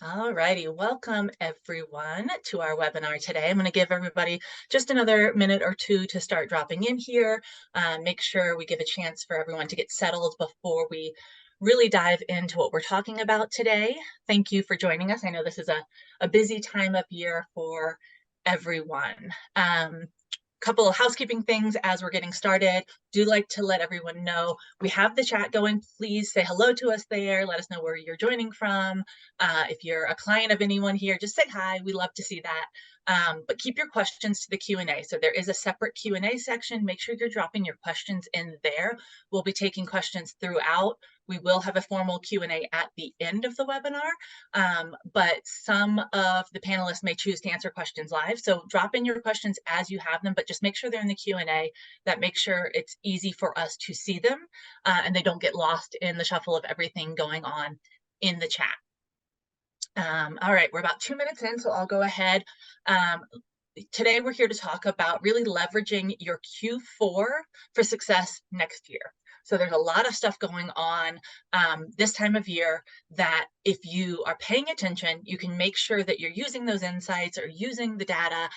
All righty, welcome everyone to our webinar today. I'm going to give everybody just another minute or two to start dropping in here. Make sure we give a chance for everyone to get settled before we really dive into what we're talking about today. Thank you for joining us. I know this is a busy time of year for everyone. Couple of housekeeping things as we're getting started. Do like to let everyone know we have the chat going. Please say hello to us there. Let us know where you're joining from. If you're a client of anyone here, just say hi. We love to see that. But keep your questions to the Q&A. So there is a separate Q&A section. Make sure you're dropping your questions in there. We'll be taking questions throughout. We will have a formal Q&A at the end of the webinar, but some of the panelists may choose to answer questions live. So drop in your questions as you have them, but just make sure they're in the Q&A. That makes sure it's easy for us to see them and they don't get lost in the shuffle of everything going on in the chat. All right, we're about 2 minutes in, so I'll go ahead. Today, we're here to talk about really leveraging your Q4 for success next year. So there's a lot of stuff going on this time of year that if you are paying attention, you can make sure that you're using those insights or using the data,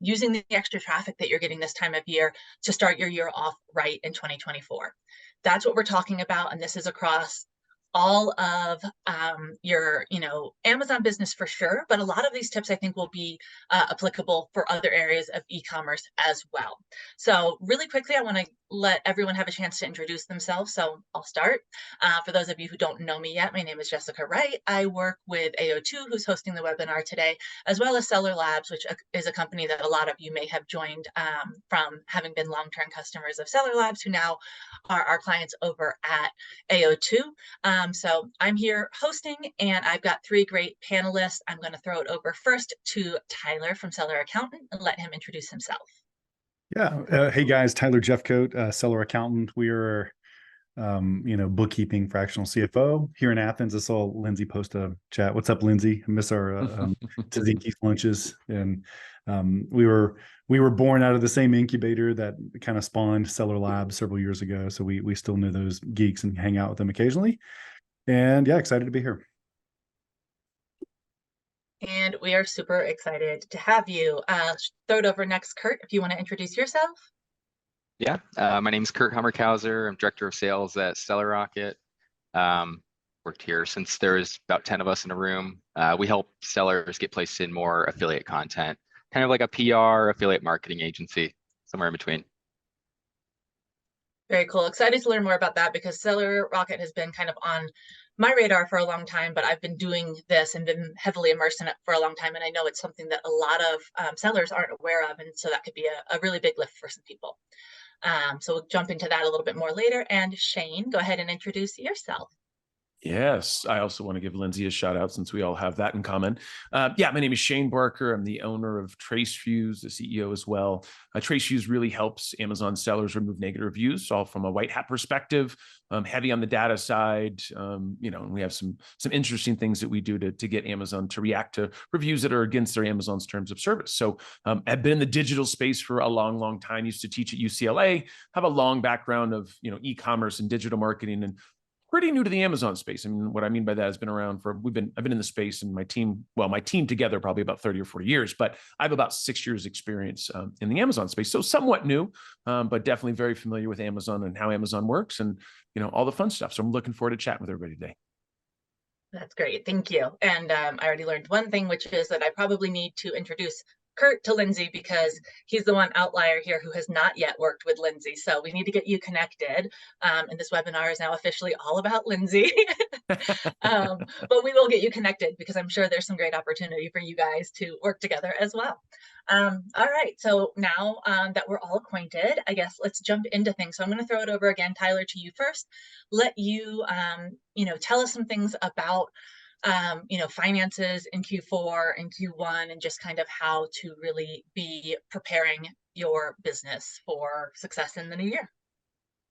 using the extra traffic that you're getting this time of year to start your year off right in 2024. That's what we're talking about, and this is across all of your Amazon business for sure, but a lot of these tips I think will be applicable for other areas of e-commerce as well. So really quickly, I want to let everyone have a chance to introduce themselves. So I'll start. For those of you who don't know me yet, my name is Jessica Wright. I work with AO2, who's hosting the webinar today, as well as Seller Labs, which is a company that a lot of you may have joined from having been long-term customers of Seller Labs, who now are our clients over at AO2. So I'm here hosting, and I've got 3 great panelists. I'm going to throw it over first to Tyler from Seller Accountant and let him introduce himself. Yeah. Hey guys, Tyler Jeffcoat, Seller Accountant. We are, bookkeeping fractional CFO here in Athens. I saw Lindsay post a chat. What's up, Lindsay? I miss our Tzatziki's lunches, and we were born out of the same incubator that kind of spawned Seller Labs several years ago. So we still know those geeks and hang out with them occasionally. And yeah, excited to be here. And we are super excited to have you. Throw it over next, Kurt, if you want to introduce yourself. Yeah, my name is Kurt Hummerkauser. I'm Director of Sales at Stellar Rocket. Worked here since there was about 10 of us in a room. We help sellers get placed in more affiliate content, kind of like a PR affiliate marketing agency, somewhere in between. Very cool. Excited to learn more about that because Seller Rocket has been kind of on my radar for a long time, but I've been doing this and been heavily immersed in it for a long time. And I know it's something that a lot of sellers aren't aware of. And so that could be a really big lift for some people. So we'll jump into that a little bit more later. And Shane, go ahead and introduce yourself. Yes, I also want to give Lindsay a shout out since we all have that in common. Yeah, my name is Shane Barker. I'm the owner of TraceFuse, the CEO as well. TraceFuse really helps Amazon sellers remove negative reviews, all from a white hat perspective, heavy on the data side. And we have some interesting things that we do to get Amazon to react to reviews that are against their Amazon's terms of service. So I've been in the digital space for a long, long time. Used to teach at UCLA, have a long background of e-commerce and digital marketing, and pretty new to the Amazon space. I mean, what I mean by that has been around for, I've been in the space, and my team together probably about 30 or 40 years, but I have about 6 years experience in the Amazon space. So somewhat new, but definitely very familiar with Amazon and how Amazon works and, all the fun stuff. So I'm looking forward to chatting with everybody today. That's great. Thank you. And I already learned one thing, which is that I probably need to introduce Kurt to Lindsay because he's the one outlier here who has not yet worked with Lindsay. So we need to get you connected. And this webinar is now officially all about Lindsay. But we will get you connected because I'm sure there's some great opportunity for you guys to work together as well. All right. So now that we're all acquainted, I guess let's jump into things. So I'm going to throw it over again, Tyler, to you first. Let you, tell us some things about finances in Q4 and Q1 and just kind of how to really be preparing your business for success in the new year.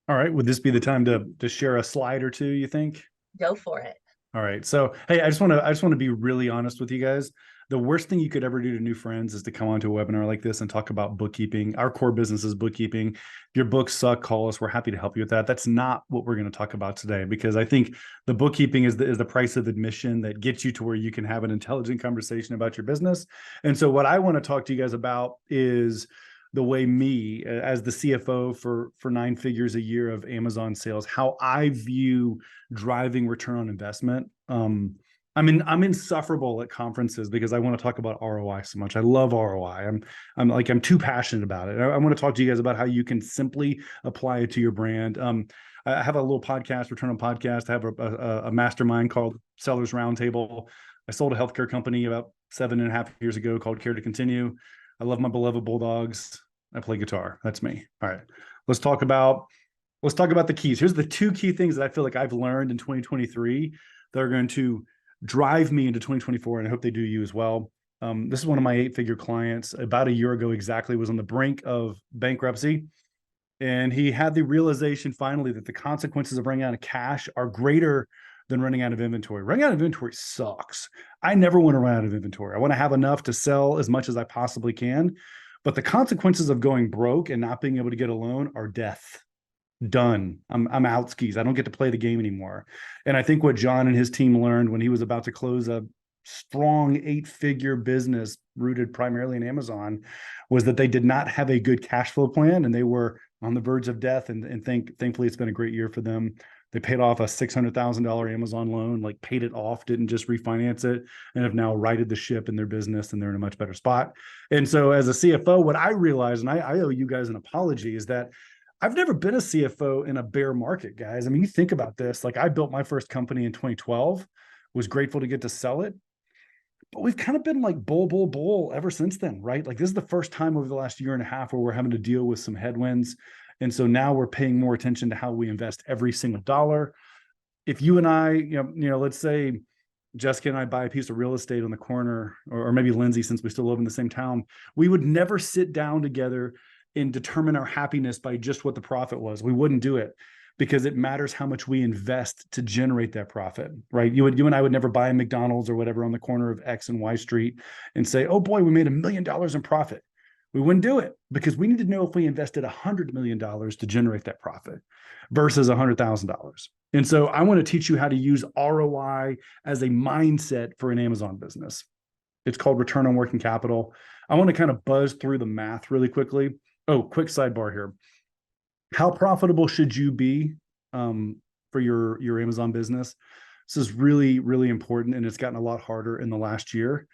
All right. Would this be the time to share a slide or two, you think? Go for it. All right. So, hey, I just want to be really honest with you guys. the worst thing you could ever do to new friends is to come onto a webinar like this and talk about bookkeeping. Our core business is bookkeeping. If your books suck, call us. We're happy to help you with that. That's not what we're going to talk about today, because I think the bookkeeping is the price of admission that gets you to where you can have an intelligent conversation about your business. And so what I want to talk to you guys about is the way me, as the CFO for 9 figures a year of Amazon sales, how I view driving return on investment. I'm insufferable at conferences because I want to talk about ROI so much. I love ROI. I'm too passionate about it. I want to talk to you guys about how you can simply apply it to your brand. I have a little podcast, Return on Podcast. I have a mastermind called Sellers Roundtable. I sold a healthcare company about 7.5 years ago called Care to Continue. I love my beloved Bulldogs. I play guitar. That's me. All right. Let's talk about the keys. Here's the 2 key things that I feel like I've learned in 2023 that are going to drive me into 2024, and I hope they do you as well. This is one of my 8-figure clients. About a year ago exactly, was on the brink of bankruptcy, and he had the realization finally that the consequences of running out of cash are greater than running out of inventory. Running out of inventory sucks. I never want to run out of inventory. I want to have enough to sell as much as I possibly can, but the consequences of going broke and not being able to get a loan are death. Done. I'm out skis. I don't get to play the game anymore. And I think what John and his team learned when he was about to close a strong 8-figure business rooted primarily in Amazon was that they did not have a good cash flow plan, and they were on the verge of death. And thankfully, it's been a great year for them. They paid off a $600,000 Amazon loan, like paid it off, didn't just refinance it, and have now righted the ship in their business, and they're in a much better spot. And so as a CFO, what I realized, and I owe you guys an apology, is that I've never been a CFO in a bear market, guys. I mean, you think about this, like I built my first company in 2012, was grateful to get to sell it, but we've kind of been like bull ever since then, right? Like this is the first time over the last 1.5 years where we're having to deal with some headwinds. And so now we're paying more attention to how we invest every single dollar. If you and I, let's say Jessica and I buy a piece of real estate on the corner, or maybe Lindsay, since we still live in the same town, we would never sit down together and determine our happiness by just what the profit was. We wouldn't do it, because it matters how much we invest to generate that profit, right? You and I would never buy a McDonald's or whatever on the corner of X and Y Street and say, oh boy, we made $1 million in profit. We wouldn't do it, because we need to know if we invested $100 million to generate that profit versus $100,000. And so I want to teach you how to use ROI as a mindset for an Amazon business. It's called return on working capital. I want to kind of buzz through the math really quickly. Oh, quick sidebar here. How profitable should you be for your Amazon business? This is really, really important, and it's gotten a lot harder in the last year.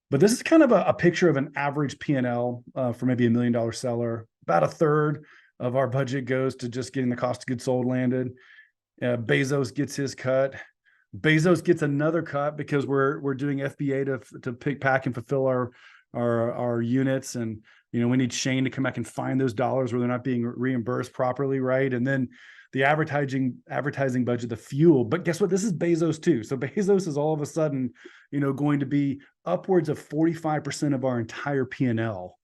But this is kind of a picture of an average P&L for maybe $1 million seller. About 1/3 of our budget goes to just getting the cost of goods sold landed. Bezos gets his cut. Bezos gets another cut because we're doing FBA to pick, pack, and fulfill our units, and we need Shane to come back and find those dollars where they're not being reimbursed properly, right? And then the advertising budget, the fuel. But guess what? This is Bezos too. So Bezos is all of a sudden, going to be upwards of 45% of our entire P&L.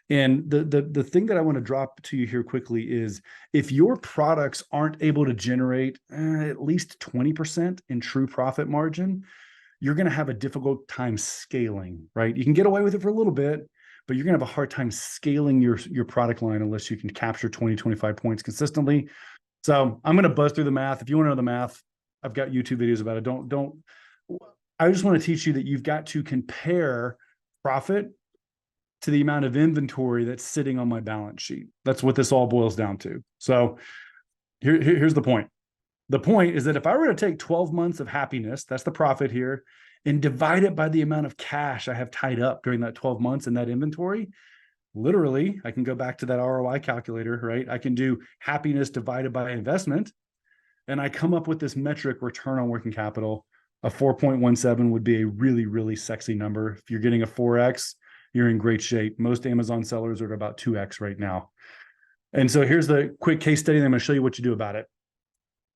And the thing that I want to drop to you here quickly is, if your products aren't able to generate at least 20% in true profit margin, you're going to have a difficult time scaling, right? You can get away with it for a little bit, but you're going to have a hard time scaling your product line unless you can capture 20, 25 points consistently. So I'm going to buzz through the math. If you want to know the math, I've got YouTube videos about it. I just want to teach you that you've got to compare profit to the amount of inventory that's sitting on my balance sheet. That's what this all boils down to. So here's the point. The point is that if I were to take 12 months of happiness, that's the profit here, and divide it by the amount of cash I have tied up during that 12 months in that inventory, literally, I can go back to that ROI calculator, right? I can do happiness divided by investment, and I come up with this metric, return on working capital. A 4.17 would be a really, really sexy number. If you're getting a 4X, you're in great shape. Most Amazon sellers are at about 2X right now. And so here's the quick case study, and I'm going to show you what you do about it.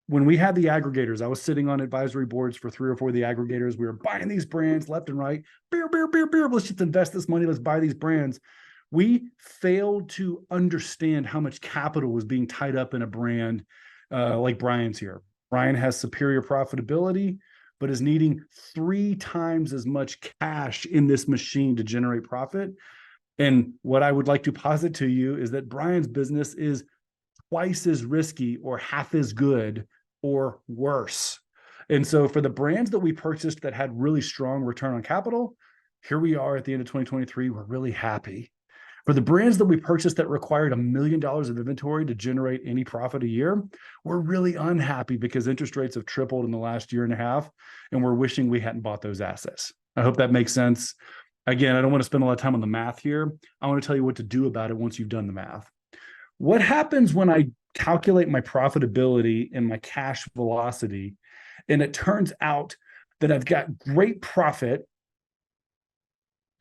When we had the aggregators, I was sitting on advisory boards for 3 or 4 of the aggregators. We were buying these brands left and right. Beer. Let's just invest this money. Let's buy these brands. We failed to understand how much capital was being tied up in a brand like Brian's here. Brian has superior profitability, but is needing 3 times as much cash in this machine to generate profit. And what I would like to posit to you is that Brian's business is twice as risky or half as good or worse. And so for the brands that we purchased that had really strong return on capital, here we are at the end of 2023, we're really happy. For the brands that we purchased that required $1 million of inventory to generate any profit a year, we're really unhappy because interest rates have tripled in the last year and a half, and we're wishing we hadn't bought those assets. I hope that makes sense. Again, I don't want to spend a lot of time on the math here. I want to tell you what to do about it once you've done the math. What happens when I calculate my profitability and my cash velocity, and it turns out that I've got great profit?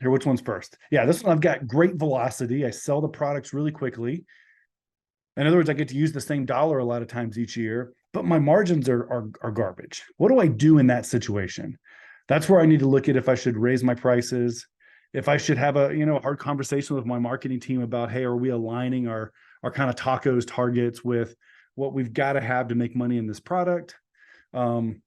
Here, which one's first? Yeah, this one, I've got great velocity. I sell the products really quickly. In other words, I get to use the same dollar a lot of times each year, but my margins are garbage. What do I do in that situation? That's where I need to look at if I should raise my prices, if I should have a hard conversation with my marketing team about, hey, are we aligning our kind of tacos targets with what we've got to have to make money in this product?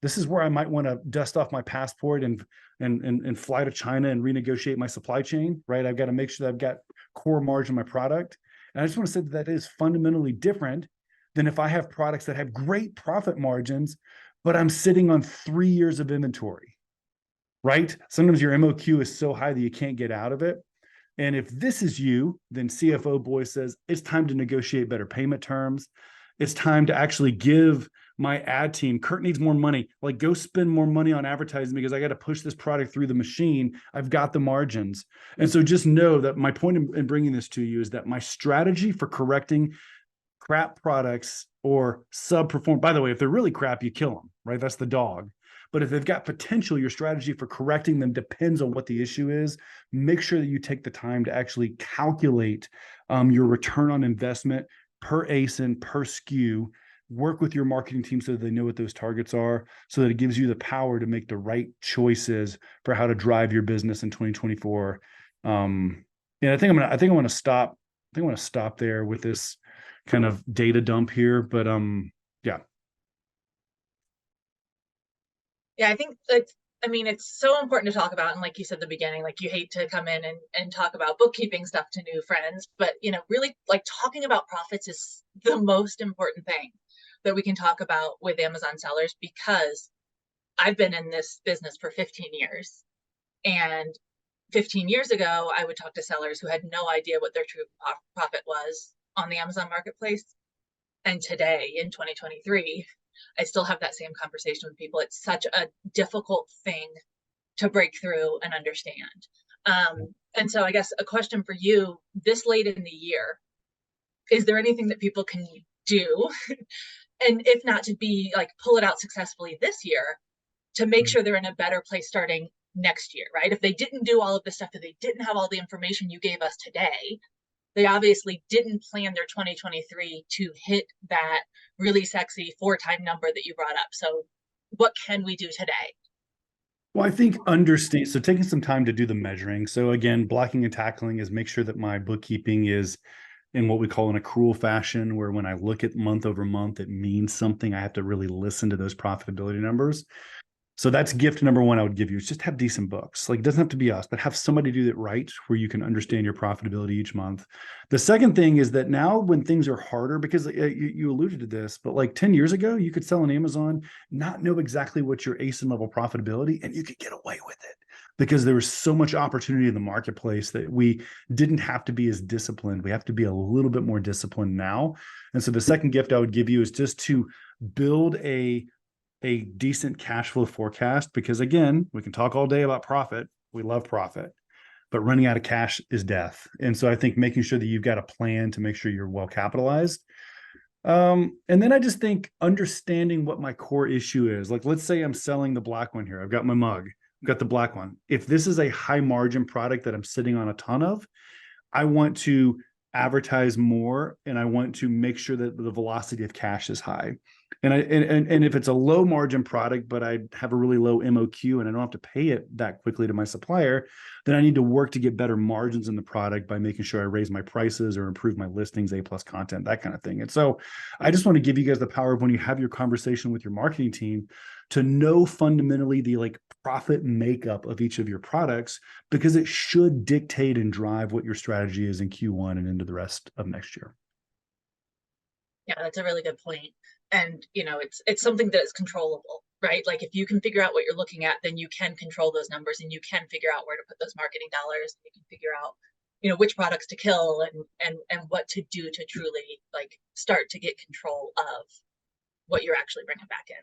This is where I might want to dust off my passport and fly to China and renegotiate my supply chain, right? I've got to make sure that I've got core margin in my product. And I just want to say that is fundamentally different than if I have products that have great profit margins, but I'm sitting on 3 years of inventory, right? Sometimes your MOQ is so high that you can't get out of it. And if this is you, then CFO Boy says, it's time to negotiate better payment terms. It's time to actually give my ad team, Kurt needs more money. Like, go spend more money on advertising because I got to push this product through the machine. I've got the margins. And so just know that my point in bringing this to you is that my strategy for correcting crap products or subperform, by the way, if they're really crap, you kill them, right? That's the dog. But if they've got potential, your strategy for correcting them depends on what the issue is. Make sure that you take the time to actually calculate your return on investment per ASIN, per SKU. Work with your marketing team so that they know what those targets are, so that it gives you the power to make the right choices for how to drive your business in 2024. And I think I want to stop. I think I want to stop there with this kind of data dump here. But yeah. Yeah, I think it's so important to talk about. And like you said at the beginning, like, you hate to come in and talk about bookkeeping stuff to new friends, but really, like, talking about profits is the most important thing that we can talk about with Amazon sellers, because I've been in this business for 15 years. And 15 years ago, I would talk to sellers who had no idea what their true profit was on the Amazon marketplace. And today, in 2023, I still have that same conversation with people. It's such a difficult thing to break through and understand. And so I guess a question for you this late in the year, is there anything that people can do? And if not to be like, pull it out successfully this year, to make sure they're in a better place starting next year, right? If they didn't do all of the stuff, if they didn't have all the information you gave us today, they obviously didn't plan their 2023 to hit that really sexy 4-time number that you brought up. So what can we do today? Well, I think so taking some time to do the measuring. So again, blocking and tackling is make sure that my bookkeeping is in what we call an accrual fashion, where when I look at month over month, it means something. I have to really listen to those profitability numbers. So that's gift number one I would give you, is just have decent books. Like, it doesn't have to be us, but have somebody do that right, where you can understand your profitability each month. The second thing is that now when things are harder, because you alluded to this, but like 10 years ago, you could sell on Amazon, not know exactly what your ASIN level profitability, and you could get away with it because there was so much opportunity in the marketplace that we didn't have to be as disciplined. We have to be a little bit more disciplined now. And so the second gift I would give you is just to build a decent cash flow forecast, because again, we can talk all day about profit. We love profit, but running out of cash is death. And so I think making sure that you've got a plan to make sure you're well capitalized. And then I just think understanding what my core issue is. Like, let's say I'm selling the black one here. I've got my mug, I've got the black one. If this is a high margin product that I'm sitting on a ton of, I want to advertise more, and I want to make sure that the velocity of cash is high. And if it's a low margin product, but I have a really low MOQ and I don't have to pay it that quickly to my supplier, then I need to work to get better margins in the product by making sure I raise my prices or improve my listings, A+ content, that kind of thing. And so I just want to give you guys the power of when you have your conversation with your marketing team to know fundamentally the like profit makeup of each of your products, because it should dictate and drive what your strategy is in Q1 and into the rest of next year. Yeah, that's a really good point. And it's something that is controllable, right? Like if you can figure out what you're looking at, then you can control those numbers and you can figure out where to put those marketing dollars. You can figure out, which products to kill and what to do to truly like start to get control of what you're actually bringing back in.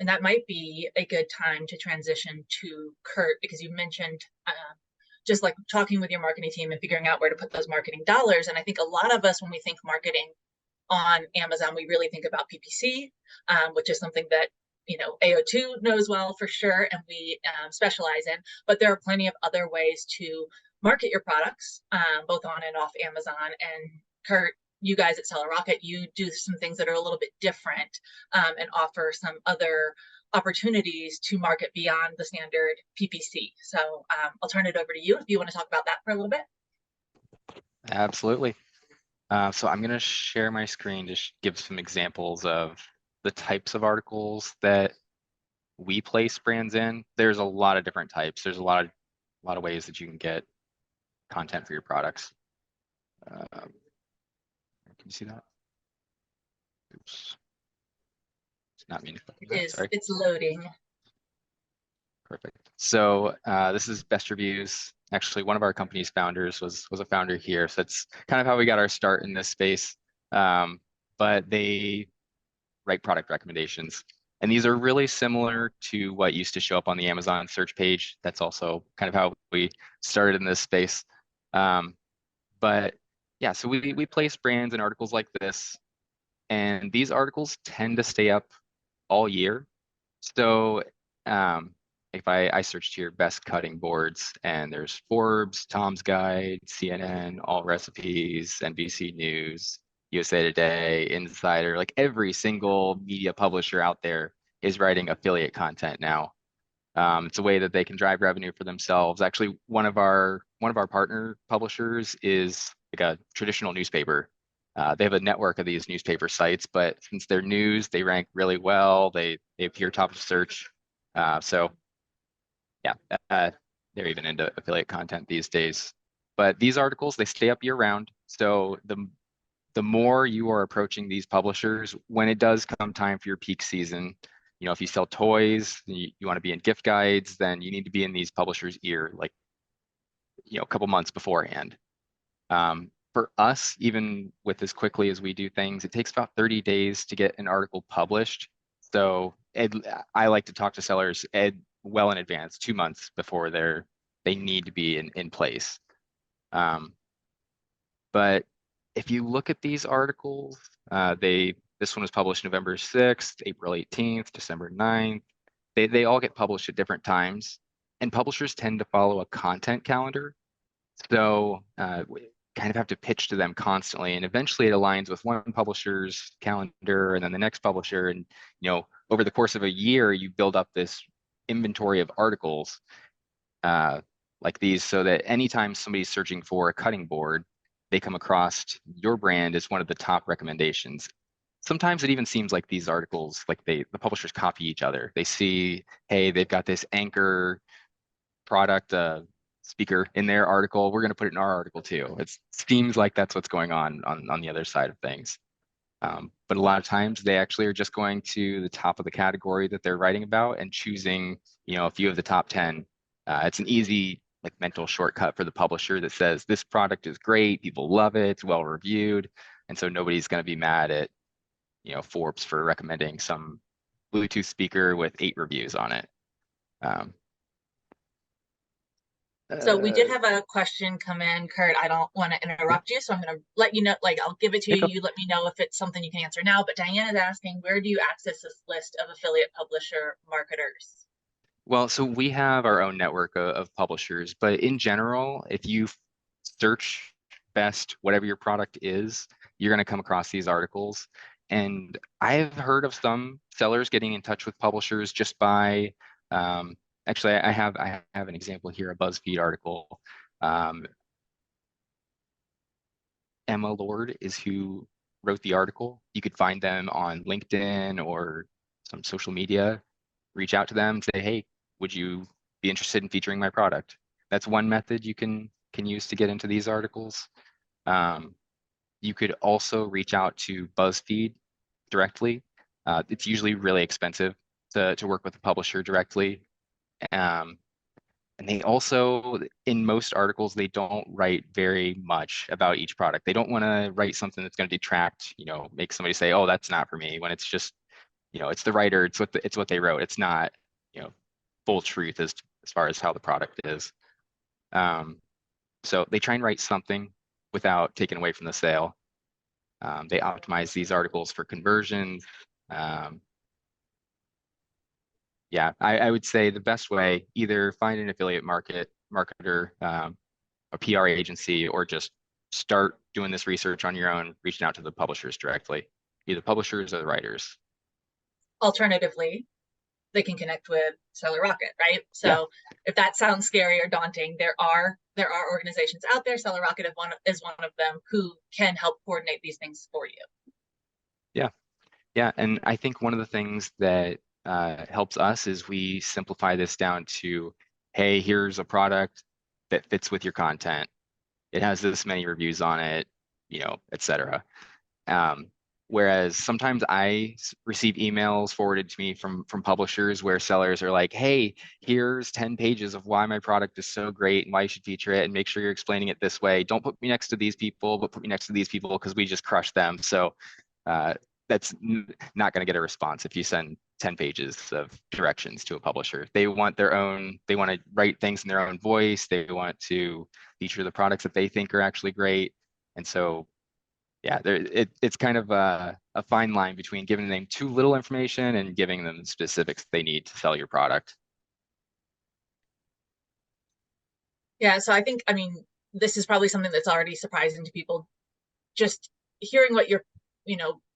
And that might be a good time to transition to Kurt, because you mentioned just like talking with your marketing team and figuring out where to put those marketing dollars. And I think a lot of us, when we think marketing on Amazon, we really think about PPC, which is something that AO2 knows well for sure, and we specialize in. But there are plenty of other ways to market your products, both on and off Amazon. And Kurt, you guys at Seller Rocket, you do some things that are a little bit different and offer some other opportunities to market beyond the standard PPC. So I'll turn it over to you if you want to talk about that for a little bit. Absolutely. So I'm going to share my screen to give some examples of the types of articles that we place brands in. There's a lot of different types. There's a lot of ways that you can get content for your products. Can you see that? Oops. It's not meaning. It's loading. Perfect. So this is Best Reviews. Actually, one of our company's founders was a founder here. So that's kind of how we got our start in this space. But they write product recommendations. And these are really similar to what used to show up on the Amazon search page. That's also kind of how we started in this space. But yeah, so we place brands in articles like this. And these articles tend to stay up all year. So if I searched here best cutting boards, and there's Forbes, Tom's Guide, CNN, All Recipes, NBC News, USA Today, Insider, like every single media publisher out there is writing affiliate content now. It's a way that they can drive revenue for themselves. Actually, one of our partner publishers is like a traditional newspaper. They have a network of these newspaper sites, but since they're news, they rank really well. They appear top of search. So yeah, they're even into affiliate content these days. But these articles, they stay up year round. So the more you are approaching these publishers, when it does come time for your peak season, if you sell toys, you want to be in gift guides, then you need to be in these publishers' ear, like, a couple months beforehand. For us, even with as quickly as we do things, it takes about 30 days to get an article published. So I like to talk to sellers well in advance, 2 months before they need to be in place. But if you look at these articles, this one was published November 6th, April 18th, December 9th. They all get published at different times, and publishers tend to follow a content calendar. So we kind of have to pitch to them constantly, and eventually it aligns with one publisher's calendar and then the next publisher. And over the course of a year, you build up this inventory of articles like these, so that anytime somebody's searching for a cutting board, they come across your brand as one of the top recommendations. Sometimes it even seems like these articles, like the publishers copy each other. They see, hey, they've got this anchor product speaker in their article. We're going to put it in our article too. It seems like that's what's going on the other side of things. But a lot of times they actually are just going to the top of the category that they're writing about and choosing, a few of the top 10. It's an easy mental shortcut for the publisher that says this product is great, people love it, it's well reviewed, and so nobody's going to be mad at Forbes for recommending some Bluetooth speaker with 8 reviews on it. So we did have a question come in, Kurt. I don't want to interrupt you, so I'm going to let you know, I'll give it to you. You let me know if it's something you can answer now. But Diane is asking, where do you access this list of affiliate publisher marketers? Well, so we have our own network of publishers, but in general, if you search best whatever your product is, you're going to come across these articles. And I've heard of some sellers getting in touch with publishers just by, actually, I have an example here, a BuzzFeed article. Emma Lord is who wrote the article. You could find them on LinkedIn or some social media. Reach out to them, say, hey, would you be interested in featuring my product? That's one method you can use to get into these articles. You could also reach out to BuzzFeed directly. It's usually really expensive to work with a publisher directly. And they also, in most articles, they don't write very much about each product. They don't want to write something that's going to detract, make somebody say, oh, that's not for me, when it's just, it's the writer, it's what they wrote. It's not, full truth as far as how the product is. So they try and write something without taking away from the sale. They optimize these articles for conversions. Yeah, I would say the best way, either find an affiliate marketer, a PR agency, or just start doing this research on your own, reaching out to the publishers directly, either publishers or the writers. Alternatively, they can connect with Seller Rocket, right? So Yeah. if that sounds scary or daunting, there are organizations out there. Seller Rocket is one of them who can help coordinate these things for you. Yeah, and I think one of the things that helps us is we simplify this down to, hey, here's a product that fits with your content. It has this many reviews on it, et cetera. Whereas sometimes I receive emails forwarded to me from publishers where sellers are like, hey, here's 10 pages of why my product is so great and why you should feature it, and make sure you're explaining it this way. Don't put me next to these people, but put me next to these people because we just crushed them. So that's not going to get a response if you send 10 pages of directions to a publisher. They want they want to write things in their own voice. They want to feature the products that they think are actually great. And so, yeah, it's kind of a fine line between giving them too little information and giving them the specifics they need to sell your product. Yeah, so I think, this is probably something that's already surprising to people. Just hearing what you're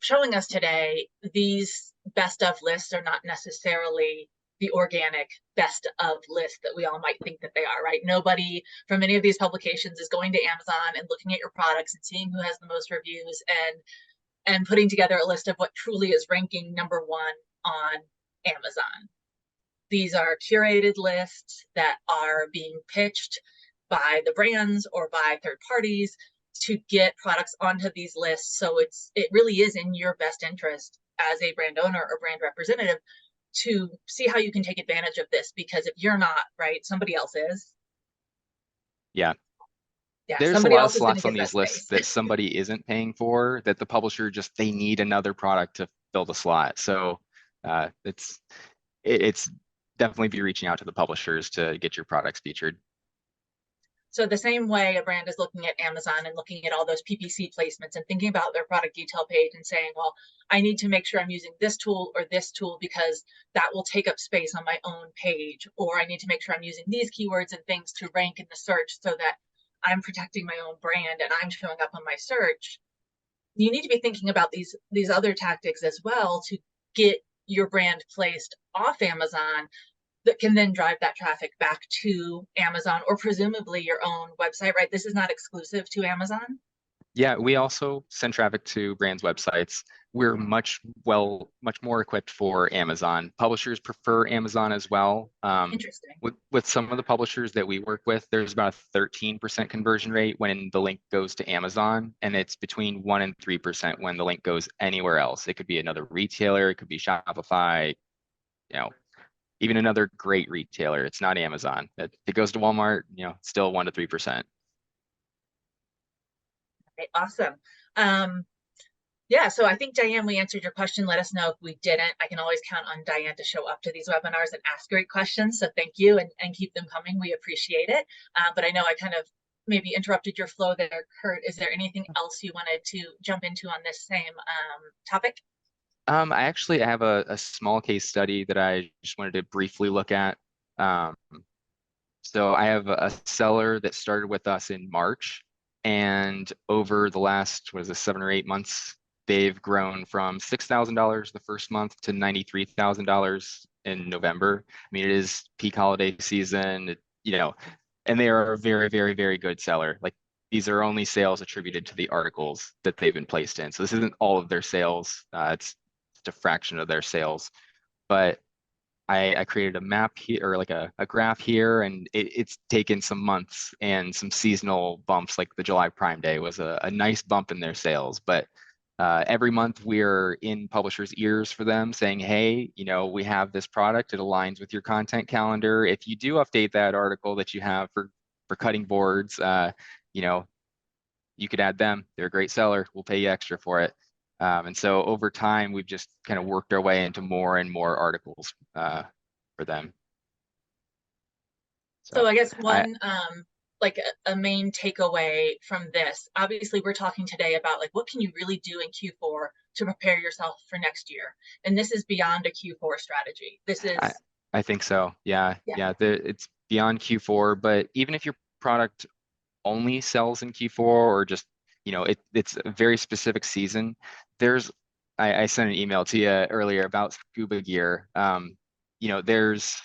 showing us today, these best of lists are not necessarily the organic best of list that we all might think that they are, right? Nobody from any of these publications is going to Amazon and looking at your products and seeing who has the most reviews and putting together a list of what truly is ranking number one on Amazon. These are curated lists that are being pitched by the brands or by third parties to get products onto these lists. So it really is in your best interest as a brand owner or brand representative to see how you can take advantage of this, because if you're not, right, somebody else is. Yeah. Yeah, There's a somebody lot of else is going to slots on get that these lists space. that somebody isn't paying for, that the publisher they need another product to fill the slot. So it's definitely be reaching out to the publishers to get your products featured. So the same way a brand is looking at Amazon and looking at all those PPC placements and thinking about their product detail page and saying, well, I need to make sure I'm using this tool or this tool because that will take up space on my own page, or I need to make sure I'm using these keywords and things to rank in the search so that I'm protecting my own brand and I'm showing up on my search. You need to be thinking about these other tactics as well to get your brand placed off Amazon that can then drive that traffic back to Amazon or presumably your own website, right? This is not exclusive to Amazon. Yeah, we also send traffic to brands' websites. We're much more equipped for Amazon. Publishers prefer Amazon as well. Interesting. With some of the publishers that we work with, there's about a 13% conversion rate when the link goes to Amazon, and it's between 1% and 3% when the link goes anywhere else. It could be another retailer, it could be Shopify, even another great retailer. It's not Amazon. If it goes to Walmart, still 1% to 3%. Okay, awesome. Yeah, so I think, Diane, we answered your question. Let us know if we didn't. I can always count on Diane to show up to these webinars and ask great questions. So thank you, and keep them coming. We appreciate it. But I know I kind of maybe interrupted your flow there, Kurt. Is there anything else you wanted to jump into on this same topic? I actually have a small case study that I just wanted to briefly look at. So I have a seller that started with us in March, and over the last, 7 or 8 months, they've grown from $6,000 the first month to $93,000 in November. I mean, it is peak holiday season, and they are a very, very, very good seller. Like, these are only sales attributed to the articles that they've been placed in. So this isn't all of their sales. It's just a fraction of their sales. But I created a map here, or like a graph here, and it's taken some months and some seasonal bumps, like the July Prime Day was a nice bump in their sales. But every month we're in publishers' ears for them saying, hey, we have this product, it aligns with your content calendar. If you do update that article that you have for cutting boards, you could add them. They're a great seller. We'll pay you extra for it. And so over time, we've just kind of worked our way into more and more articles for them. So I guess one like a main takeaway from this, obviously we're talking today about like what can you really do in Q4 to prepare yourself for next year, and this is beyond a Q4 strategy. This is I think so. Yeah. It's beyond Q4, but even if your product only sells in Q4, or just it's a very specific season. I sent an email to you earlier about scuba gear. There's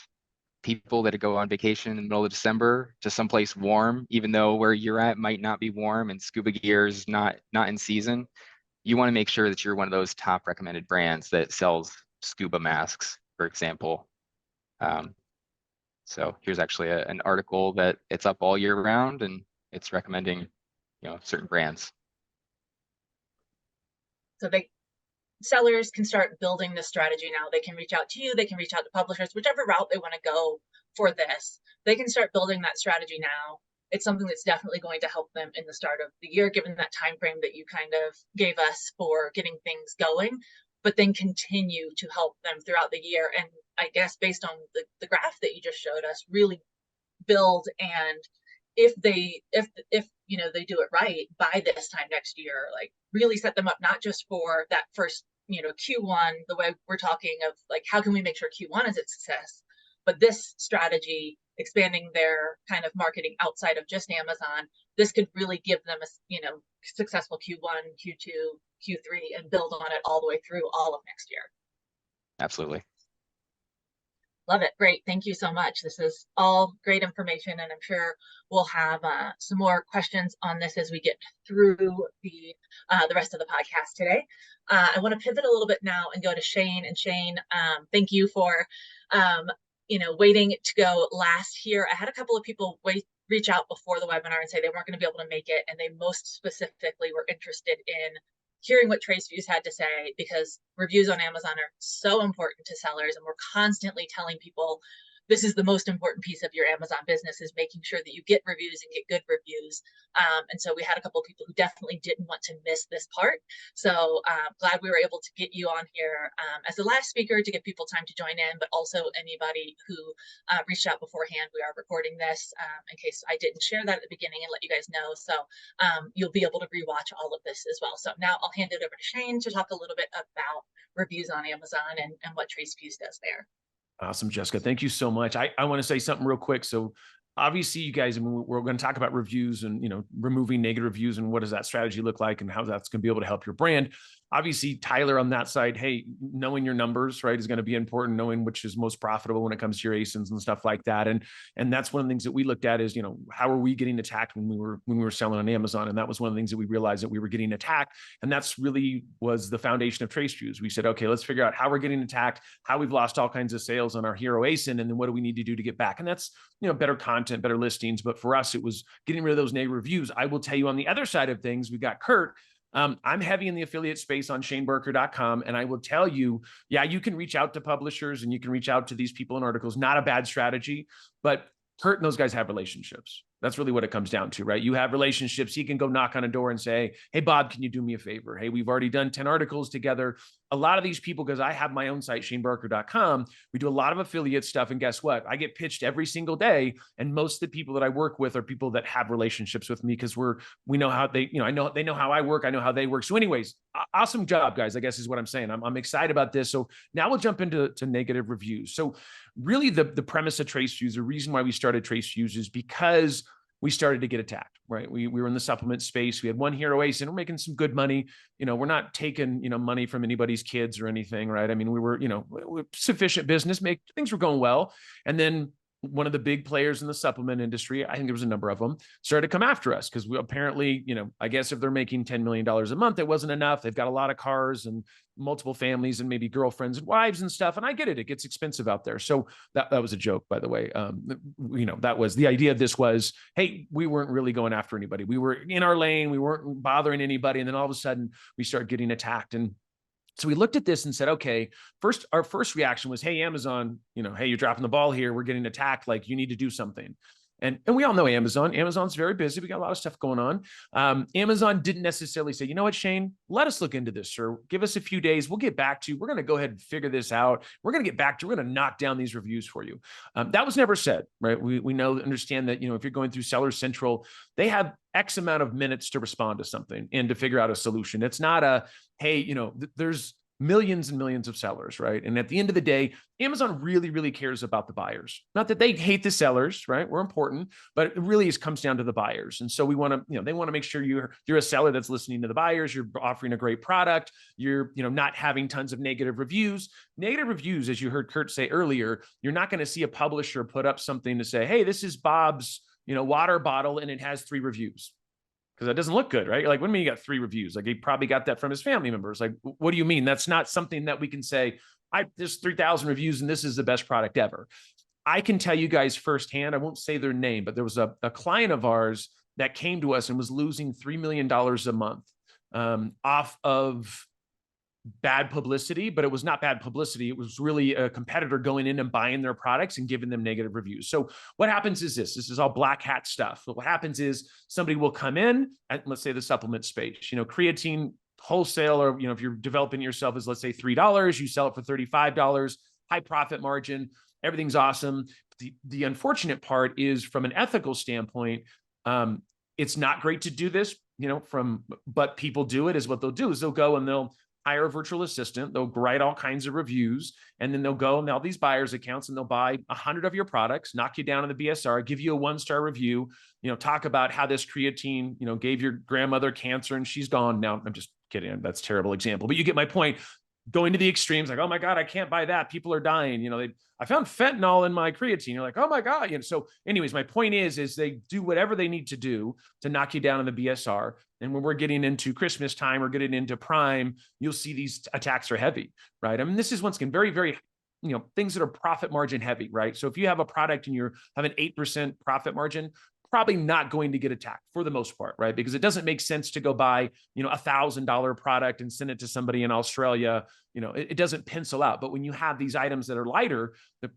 people that go on vacation in the middle of December to someplace warm, even though where you're at might not be warm, and scuba gear is not in season. You want to make sure that you're one of those top recommended brands that sells scuba masks, for example. So here's actually an article that it's up all year round, and it's recommending certain brands. So sellers can start building this strategy now. They can reach out to you, they can reach out to publishers, whichever route they want to go for this. They can start building that strategy now. It's something that's definitely going to help them in the start of the year, given that time frame that you kind of gave us for getting things going, but then continue to help them throughout the year. And I guess based on the graph that you just showed us, really build, and if they do it right by this time next year, like really set them up not just for that first Q1, the way we're talking of like how can we make sure Q1 is a success, but this strategy, expanding their kind of marketing outside of just Amazon, this could really give them a successful Q1, Q2, Q3, and build on it all the way through all of next year. Absolutely. Love it. Great. Thank you so much. This is all great information, and I'm sure we'll have some more questions on this as we get through the rest of the podcast today. I want to pivot a little bit now and go to Shane. And Shane, thank you for waiting to go last here. I had a couple of people reach out before the webinar and say they weren't going to be able to make it, and they most specifically were interested in hearing what TraceViews had to say, because reviews on Amazon are so important to sellers, and we're constantly telling people this is the most important piece of your Amazon business, is making sure that you get reviews and get good reviews. And so we had a couple of people who definitely didn't want to miss this part. So glad we were able to get you on here as the last speaker to give people time to join in, but also anybody who reached out beforehand. We are recording this in case I didn't share that at the beginning and let you guys know. So you'll be able to rewatch all of this as well. So now I'll hand it over to Shane to talk a little bit about reviews on Amazon and what TraceViews does there. Awesome, Jessica. Thank you so much. I want to say something real quick. So obviously you guys, we're going to talk about reviews and, removing negative reviews and what does that strategy look like and how that's going to be able to help your brand. Obviously, Tyler, on that side, hey, knowing your numbers, right, is going to be important, knowing which is most profitable when it comes to your ASINs and stuff like that. And that's one of the things that we looked at is, how are we getting attacked when we were selling on Amazon? And that was one of the things that we realized that we were getting attacked. And that's really was the foundation of TraceViews. We said, okay, let's figure out how we're getting attacked, how we've lost all kinds of sales on our hero ASIN, and then what do we need to do to get back? And that's, better content, better listings. But for us, it was getting rid of those negative reviews. I will tell you on the other side of things, we got Kurt. I'm heavy in the affiliate space on shanebarker.com. And I will tell you, yeah, you can reach out to publishers and you can reach out to these people in articles. Not a bad strategy, but Kurt and those guys have relationships. That's really what it comes down to, right? You have relationships. He can go knock on a door and say, hey, Bob, can you do me a favor? Hey, we've already done 10 articles together. A lot of these people, because I have my own site, shanebarker.com, we do a lot of affiliate stuff. And guess what? I get pitched every single day. And most of the people that I work with are people that have relationships with me because we know how they, they know how I work. I know how they work. So anyways, awesome job, guys, I guess is what I'm saying. I'm excited about this. So now we'll jump into negative reviews. So really the premise of TraceViews, the reason why we started TraceViews is because we started to get attacked. right? We were in the supplement space. We had one hero ace and we're making some good money. We're not taking, money from anybody's kids or anything, right? I mean, we were, sufficient business, things were going well. And then one of the big players in the supplement industry, I think there was a number of them, started to come after us because we apparently, I guess if they're making $10 million a month, it wasn't enough. They've got a lot of cars and multiple families and maybe girlfriends and wives and stuff. And I get it. It gets expensive out there. So that was a joke, by the way. That was the idea of this was, hey, we weren't really going after anybody. We were in our lane. We weren't bothering anybody. And then all of a sudden we start getting attacked. And so we looked at this and said, okay, our first reaction was, hey, Amazon, hey, you're dropping the ball here. We're getting attacked. Like you need to do something. And we all know Amazon. Amazon's very busy. We got a lot of stuff going on. Amazon didn't necessarily say, you know what, Shane, let us look into this, sir. Give us a few days. We'll get back to you. We're going to go ahead and figure this out. We're going to get back to you. We're going to knock down these reviews for you. That was never said, right? We understand that, if you're going through Seller Central, they have X amount of minutes to respond to something and to figure out a solution. It's not a, hey, there's millions and millions of sellers, right? And at the end of the day, Amazon really, really cares about the buyers. Not that they hate the sellers, right? We're important, but it really comes down to the buyers. And so we want to, they want to make sure you're a seller that's listening to the buyers. You're offering a great product. You're, not having tons of negative reviews. Negative reviews, as you heard Kurt say earlier, you're not going to see a publisher put up something to say, hey, this is Bob's, water bottle and it has 3 reviews. Because that doesn't look good, right? Like, what do you mean you got 3 reviews? Like, he probably got that from his family members. Like, what do you mean? That's not something that we can say, there's 3,000 reviews and this is the best product ever. I can tell you guys firsthand, I won't say their name, but there was a client of ours that came to us and was losing $3 million a month off of bad publicity, but it was not bad publicity. It was really a competitor going in and buying their products and giving them negative reviews. So what happens is this is all black hat stuff. But what happens is somebody will come in at, let's say, the supplement space, creatine wholesale, or, if you're developing yourself as, let's say, $3, you sell it for $35, high profit margin, everything's awesome. The unfortunate part is, from an ethical standpoint, it's not great to do this, but people do it. Is what they'll do is they'll go and they'll hire a virtual assistant. They'll write all kinds of reviews, and then they'll go and all these buyers accounts and they'll buy 100 of your products, knock you down in the BSR, give you a 1-star review, talk about how this creatine, gave your grandmother cancer and she's gone. Now, I'm just kidding. That's a terrible example, but you get my point. Going to the extremes, like, oh my God, I can't buy that. People are dying. I found fentanyl in my creatine. You're like, oh my God. So anyways, my point is they do whatever they need to do to knock you down in the BSR. And when we're getting into Christmas time or getting into Prime, you'll see these attacks are heavy, right? I mean, this is once again, very, very, things that are profit margin heavy, right? So if you have a product and you have an 8% profit margin, probably not going to get attacked for the most part, right? Because it doesn't make sense to go buy, $1,000 product and send it to somebody in Australia. It doesn't pencil out. But when you have these items that are lighter,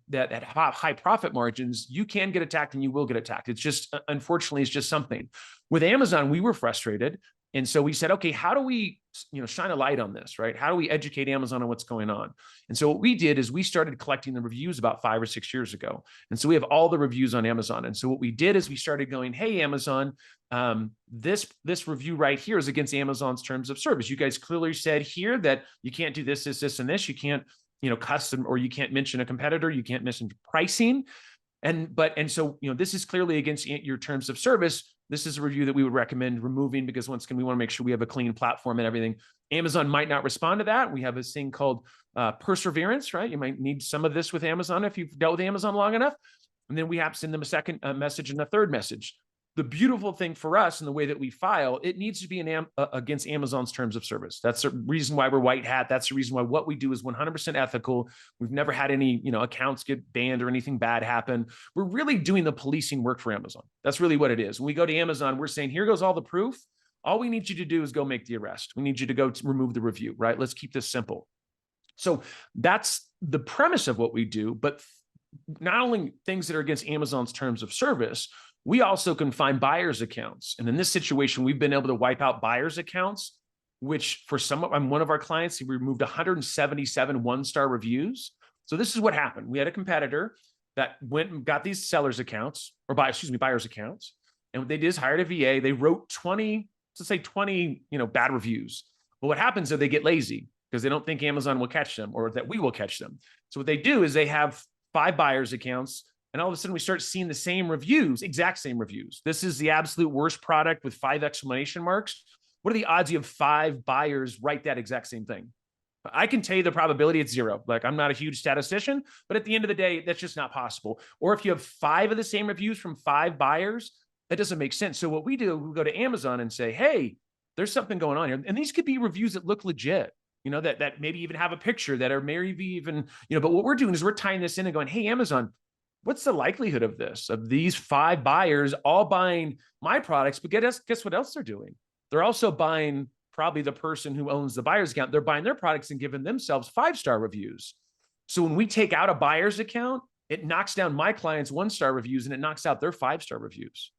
that have high profit margins, you can get attacked and you will get attacked. It's just, unfortunately, it's just something. With Amazon, we were frustrated. And so we said, okay, how do we, shine a light on this, right? How do we educate Amazon on what's going on? And so what we did is we started collecting the reviews about 5 or 6 years ago. And so we have all the reviews on Amazon. And so what we did is we started going, hey, Amazon, this review right here is against Amazon's terms of service. You guys clearly said here that you can't do this, and this. You can't, custom, or you can't mention a competitor. You can't mention pricing. And so, this is clearly against your terms of service. This is a review that we would recommend removing because, once again, we want to make sure we have a clean platform and everything. Amazon might not respond to that. We have this thing called perseverance, right? You might need some of this with Amazon if you've dealt with Amazon long enough. And then we have to send them a second message and a third message. The beautiful thing for us in the way that we file, it needs to be against Amazon's terms of service. That's the reason why we're white hat. That's the reason why what we do is 100% ethical. We've never had any, accounts get banned or anything bad happen. We're really doing the policing work for Amazon. That's really what it is. When we go to Amazon, we're saying, here goes all the proof. All we need you to do is go make the arrest. We need you to go remove the review, right? Let's keep this simple. So that's the premise of what we do, but not only things that are against Amazon's terms of service, we also can find buyers' accounts. And in this situation, we've been able to wipe out buyers' accounts, which for one of our clients, he removed 177 1-star reviews. So this is what happened. We had a competitor that went and got these sellers' accounts, buyers' accounts. And what they did is hired a VA. They wrote 20 bad reviews. But what happens is they get lazy because they don't think Amazon will catch them or that we will catch them. So what they do is they have 5 buyers' accounts And all of a sudden we start seeing the same reviews, exact same reviews. This is the absolute worst product with 5 exclamation marks. What are the odds you have 5 buyers write that exact same thing? I can tell you the probability it's 0. Like, I'm not a huge statistician, but at the end of the day, that's just not possible. Or if you have 5 of the same reviews from 5 buyers, that doesn't make sense. So what we do, we go to Amazon and say, hey, there's something going on here. And these could be reviews that look legit, that maybe even have a picture that are maybe even, but what we're doing is we're tying this in and going, hey, Amazon, what's the likelihood of this, of these 5 buyers all buying my products? But guess what else they're doing? They're also buying probably the person who owns the buyer's account. They're buying their products and giving themselves 5-star reviews. So when we take out a buyer's account, it knocks down my clients' 1-star reviews and it knocks out their 5-star reviews.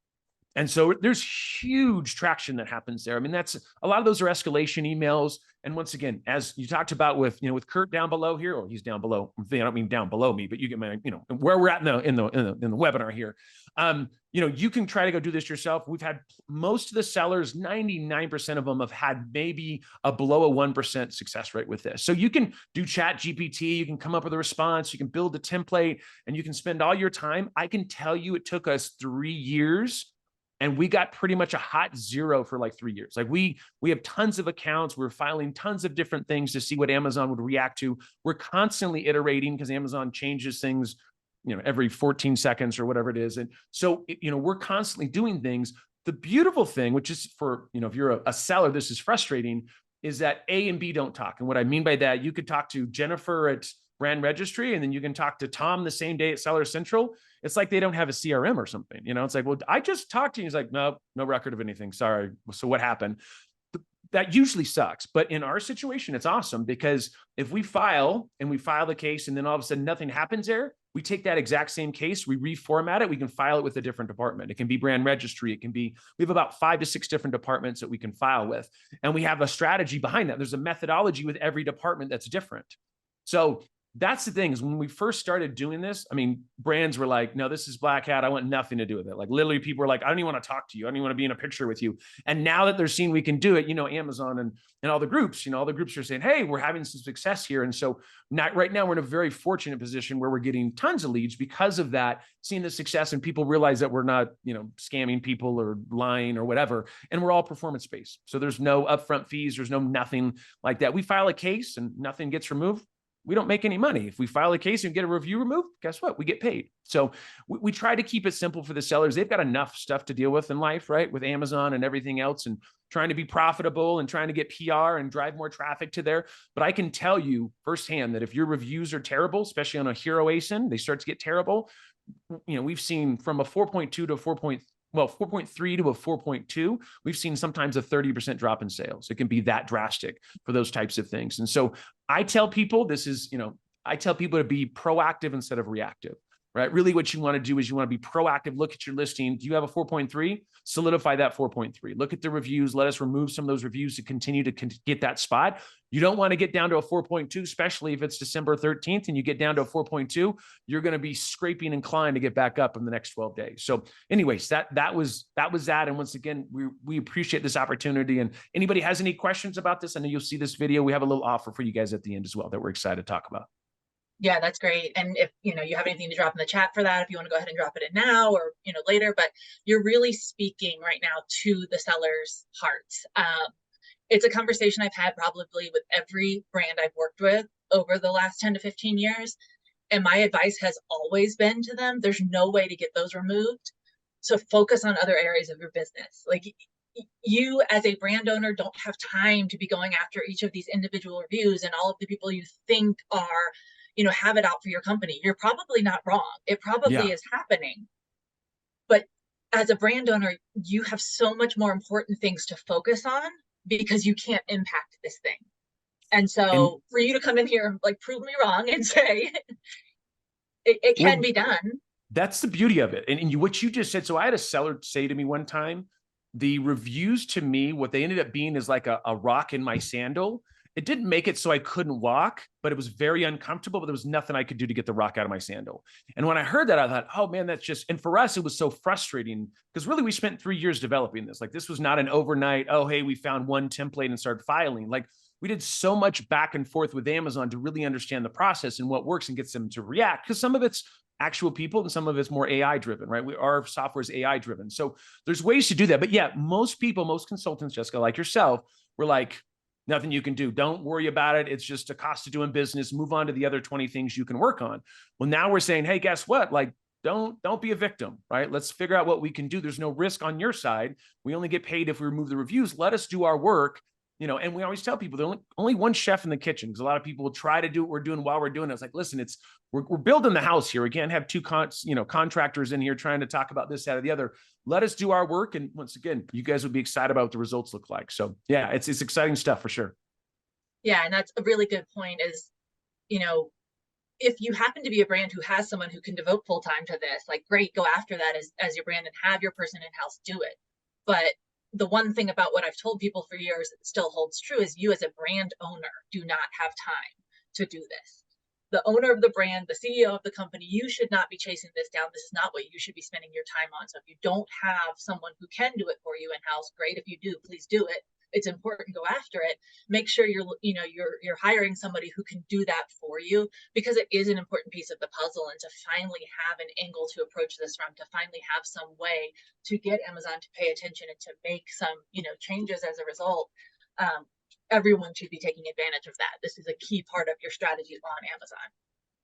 And so there's huge traction that happens there. I mean, that's a lot of those are escalation emails. And once again, as you talked about with Kurt down below here, or he's down below. I don't mean down below me, but you get my, where we're at in the webinar here. You can try to go do this yourself. We've had most of the sellers, 99% of them have had maybe a below a 1% success rate with this. So you can do Chat GPT, you can come up with a response, you can build a template, and you can spend all your time. I can tell you it took us 3 years. And we got pretty much a hot 0 for like 3 years. Like we have tons of accounts. We're filing tons of different things to see what Amazon would react to. We're constantly iterating because Amazon changes things, every 14 seconds or whatever it is. And so, we're constantly doing things. The beautiful thing, which is for, if you're a seller, this is frustrating, is that A and B don't talk. And what I mean by that, you could talk to Jennifer at Brand Registry, and then you can talk to Tom the same day at Seller Central. It's like they don't have a CRM or something. It's like, well, I just talked to you. He's like, no record of anything. Sorry. So what happened? That usually sucks. But in our situation, it's awesome because if we file the case and then all of a sudden nothing happens there, we take that exact same case, we reformat it, we can file it with a different department. It can be Brand Registry. We have about 5 to 6 different departments that we can file with. And we have a strategy behind that. There's a methodology with every department that's different. So that's the thing, is when we first started doing this, I mean, brands were like, no, this is Black Hat. I want nothing to do with it. Like literally people were like, I don't even want to talk to you. I don't even want to be in a picture with you. And now that they're seeing we can do it, Amazon and all the groups, all the groups are saying, hey, we're having some success here. And so right now we're in a very fortunate position where we're getting tons of leads because of that, seeing the success, and people realize that we're not, scamming people or lying or whatever. And we're all performance-based. So there's no upfront fees. There's no nothing like that. We file a case and nothing gets removed. We don't make any money. If we file a case and get a review removed, guess what? We get paid. So we try to keep it simple for the sellers. They've got enough stuff to deal with in life, right? With Amazon and everything else, and trying to be profitable and trying to get PR and drive more traffic to there. But I can tell you firsthand that if your reviews are terrible, especially on a hero ASIN, they start to get terrible. We've seen from a 4.2 to a 4.3 to a 4.2, we've seen sometimes a 30% drop in sales. It can be that drastic for those types of things. And so I tell people I tell people to be proactive instead of reactive, right? Really what you want to do is you want to be proactive. Look at your listing. Do you have a 4.3? Solidify that 4.3. Look at the reviews. Let us remove some of those reviews to continue to get that spot. You don't want to get down to a 4.2, especially if it's December 13th and you get down to a 4.2, you're going to be scraping inclined to get back up in the next 12 days. So anyways, that was that. And once again, we appreciate this opportunity. And anybody has any questions about this, I know you'll see this video. We have a little offer for you guys at the end as well that we're excited to talk about. Yeah, that's great. And if you have anything to drop in the chat for that, if you want to go ahead and drop it in now or later, but you're really speaking right now to the seller's hearts. It's a conversation I've had probably with every brand I've worked with over the last 10 to 15 years. And my advice has always been to them, there's no way to get those removed. So focus on other areas of your business. Like you as a brand owner don't have time to be going after each of these individual reviews and all of the people you think are have it out for your company. You're probably not wrong. It probably is happening. But as a brand owner, you have so much more important things to focus on because you can't impact this thing. And so for you to come in here and like prove me wrong and say it can be done. That's the beauty of it. And what you just said. So I had a seller say to me one time, the reviews to me, what they ended up being is like a rock in my sandal. It didn't make it so I couldn't walk, but it was very uncomfortable, but there was nothing I could do to get the rock out of my sandal. And when I heard that, I thought, oh man, that's just, and for us, it was so frustrating because really we spent 3 years developing this. Like this was not an overnight, oh, hey, we found one template and started filing. Like we did so much back and forth with Amazon to really understand the process and what works and gets them to react. Because some of it's actual people and some of it's more AI driven, right? Our software is AI driven. So there's ways to do that. But yeah, most people, most consultants, Jessica, like yourself, were like, nothing you can do. Don't worry about it. It's just a cost of doing business. Move on to the other 20 things you can work on. Well, now we're saying, hey, guess what? Like, don't be a victim, right? Let's figure out what we can do. There's no risk on your side. We only get paid if we remove the reviews. Let us do our work. And we always tell people there's only one chef in the kitchen, because a lot of people will try to do what we're doing while we're doing it. It's like, listen, we're building the house here. We can't have two contractors in here trying to talk about this, that, or the other. Let us do our work. And once again, you guys would be excited about what the results look like. So yeah, it's exciting stuff for sure. Yeah, and that's a really good point is, if you happen to be a brand who has someone who can devote full time to this, like great, go after that as your brand and have your person in-house do it. But the one thing about what I've told people for years that still holds true is you as a brand owner do not have time to do this. The owner of the brand, the CEO of the company, you should not be chasing this down. This is not what you should be spending your time on. So if you don't have someone who can do it for you in-house, great. If you do, please do it. It's important, go after it. Make sure you're hiring somebody who can do that for you, because it is an important piece of the puzzle. And to finally have an angle to approach this from, to finally have some way to get Amazon to pay attention and to make some, changes as a result, everyone should be taking advantage of that. This is a key part of your strategy on Amazon.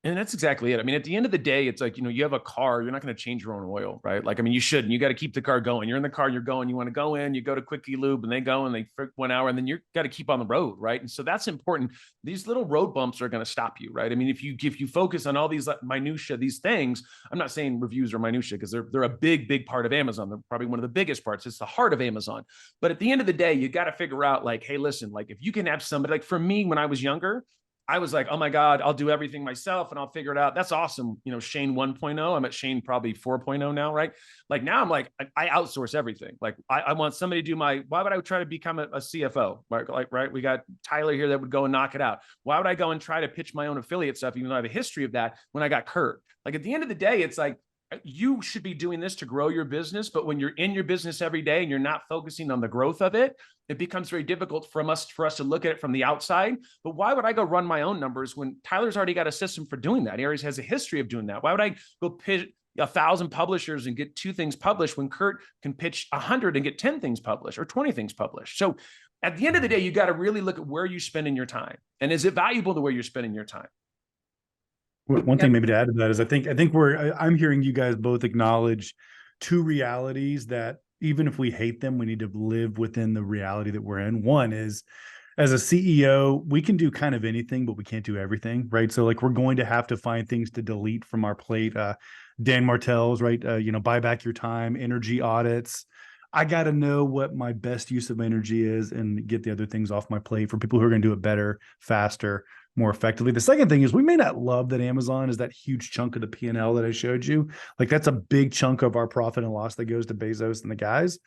And that's exactly it. I mean, at the end of the day, it's like, you have a car, you're not going to change your own oil, right? Like, I mean, you shouldn't. You got to keep the car going. You're in the car, you're going, you want to go in, you go to Quickie Lube and they go and they for 1 hour, and then you got to keep on the road, right? And so that's important. These little road bumps are going to stop you, right? I mean, if you focus on all these minutia, these things, I'm not saying reviews are minutia, because they're a big part of Amazon. They're probably one of the biggest parts. It's the heart of Amazon. But at the end of the day, you got to figure out like, hey, listen, like if you can have somebody, like for me, when I was younger, I was like, oh my God, I'll do everything myself and I'll figure it out. That's awesome. Shane 1.0. I'm at Shane probably 4.0 now, right? Like now I'm like, I outsource everything. Like I want somebody to do why would I try to become a CFO? Right? We got Tyler here that would go and knock it out. Why would I go and try to pitch my own affiliate stuff, even though I have a history of that, when I got Kurt? Like at the end of the day, it's like, you should be doing this to grow your business. But when you're in your business every day and you're not focusing on the growth of it, it becomes very difficult for us to look at it from the outside. But why would I go run my own numbers when Tyler's already got a system for doing that? He already has a history of doing that. Why would I go pitch 1,000 publishers and get 2 things published when Kurt can pitch 100 and get 10 things published or 20 things published? So at the end of the day, you got to really look at where you're spending your time. And is it valuable the way you're spending your time? One thing maybe to add to that is I think I'm hearing you guys both acknowledge 2 realities that even if we hate them, we need to live within the reality that we're in. One is, as a CEO, we can do kind of anything, but we can't do everything, right? So like we're going to have to find things to delete from our plate. Dan Martell's, right? Buy back your time, energy audits. I got to know what my best use of energy is and get the other things off my plate for people who are going to do it better, faster, more effectively. The second thing is we may not love that Amazon is that huge chunk of the P&L that I showed you. Like that's a big chunk of our profit and loss that goes to Bezos and the guys.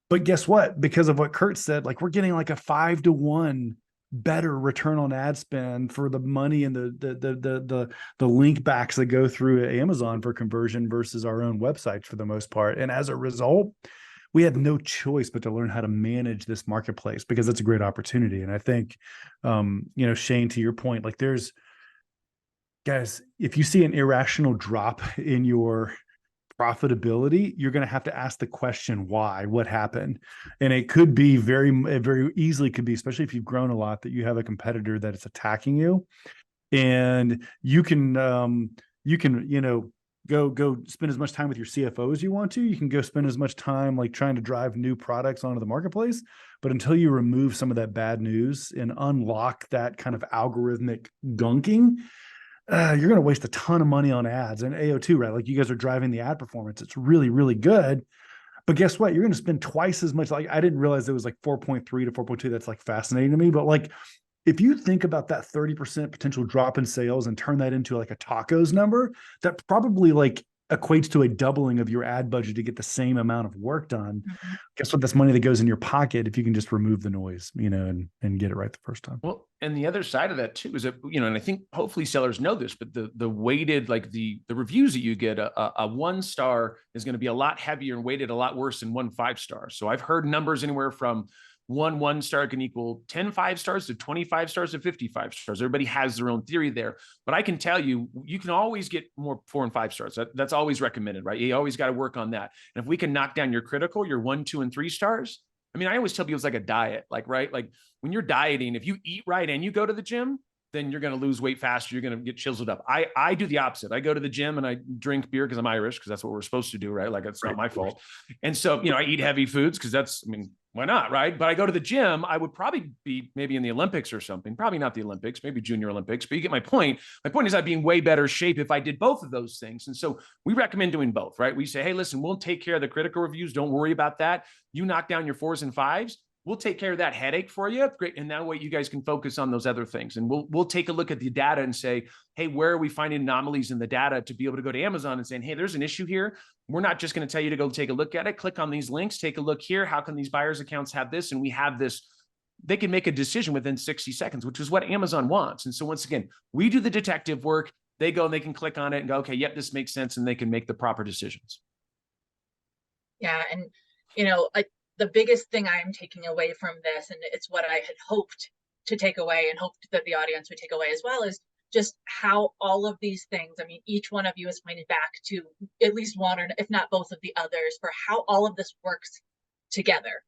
But guess what? Because of what Kurt said, like we're getting like a 5-to-1 better return on ad spend for the money and the link backs that go through Amazon for conversion versus our own websites for the most part. And as a result, we had no choice but to learn how to manage this marketplace because it's a great opportunity. And I think, Shane, to your point, like guys, if you see an irrational drop in your profitability, you're going to have to ask the question, why, what happened? And it could be very easily could be, especially if you've grown a lot, that you have a competitor that is attacking you and you can, go spend as much time with your CFO as you want to. You can go spend as much time like trying to drive new products onto the marketplace. But until you remove some of that bad news and unlock that kind of algorithmic gunking, you're going to waste a ton of money on ads and AO2, right? Like you guys are driving the ad performance. It's really, really good. But guess what? You're going to spend twice as much. Like I didn't realize it was like 4.3 to 4.2. That's like fascinating to me. But like, if you think about that 30% potential drop in sales and turn that into like a tacos number, that probably like equates to a doubling of your ad budget to get the same amount of work done. Mm-hmm. Guess what? That's money that goes in your pocket if you can just remove the noise, and get it right the first time. Well, and the other side of that too is that, and I think hopefully sellers know this, but the weighted, like the reviews that you get, a 1-star is going to be a lot heavier and weighted a lot worse than 1 5-star. So I've heard numbers anywhere from one star can equal 10 5 stars to 25 stars to 55 stars. Everybody has their own theory there. But I can tell you, you can always get more 4 and 5 stars. That's always recommended, right? You always got to work on that. And if we can knock down your critical, your 1, 2, and 3 stars, I mean, I always tell people it's like a diet, like, right? Like when you're dieting, if you eat right and you go to the gym, then you're going to lose weight faster. You're going to get chiseled up. I do the opposite. I go to the gym and I drink beer because I'm Irish, because that's what we're supposed to do, right? Like it's not my fault. And so, I eat heavy foods because I mean, why not, right? But I go to the gym. I would probably be maybe in the Olympics or something. Probably not the Olympics, maybe Junior Olympics, but you get my point. My point is I'd be in way better shape if I did both of those things. And so we recommend doing both, right? We say, hey, listen, we'll take care of the critical reviews. Don't worry about that. You knock down your 4s and 5s. We'll take care of that headache for you. Great. And that way you guys can focus on those other things. And we'll take a look at the data and say, hey, where are we finding anomalies in the data to be able to go to Amazon and saying, hey, there's an issue here. We're not just going to tell you to go take a look at it. Click on these links, take a look here. How can these buyers accounts have this? And we have this. They can make a decision within 60 seconds, which is what Amazon wants. And so once again, we do the detective work. They go and they can click on it and go, okay, yep, this makes sense. And they can make the proper decisions. Yeah. And, the biggest thing I'm taking away from this, and it's what I had hoped to take away and hoped that the audience would take away as well, is just how all of these things, I mean, each one of you has pointed back to at least one or if not both of the others for how all of this works together.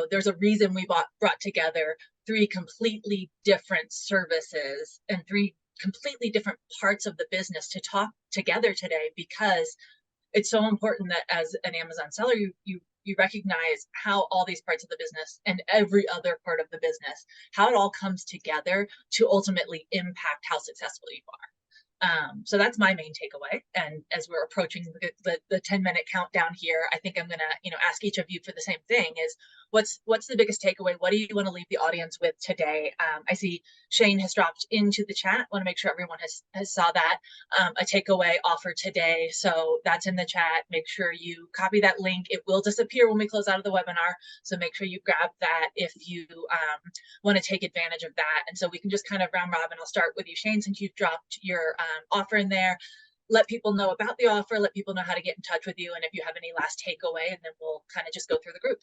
There's a reason we brought together 3 completely different services and 3 completely different parts of the business to talk together today, because it's so important that as an Amazon seller, you recognize how all these parts of the business and every other part of the business, how it all comes together to ultimately impact how successful you are. So that's my main takeaway. And as we're approaching the 10-minute countdown here, I think I'm gonna, ask each of you for the same thing: is what's the biggest takeaway? What do you want to leave the audience with today? I see Shane has dropped into the chat. Want to make sure everyone has saw that. A takeaway offer today. So that's in the chat. Make sure you copy that link. It will disappear when we close out of the webinar. So make sure you grab that if you want to take advantage of that. And so we can just kind of round robin. I'll start with you, Shane, since you've dropped your offer in there. Let people know about the offer, let people know how to get in touch with you, and if you have any last takeaway, and then we'll kind of just go through the group.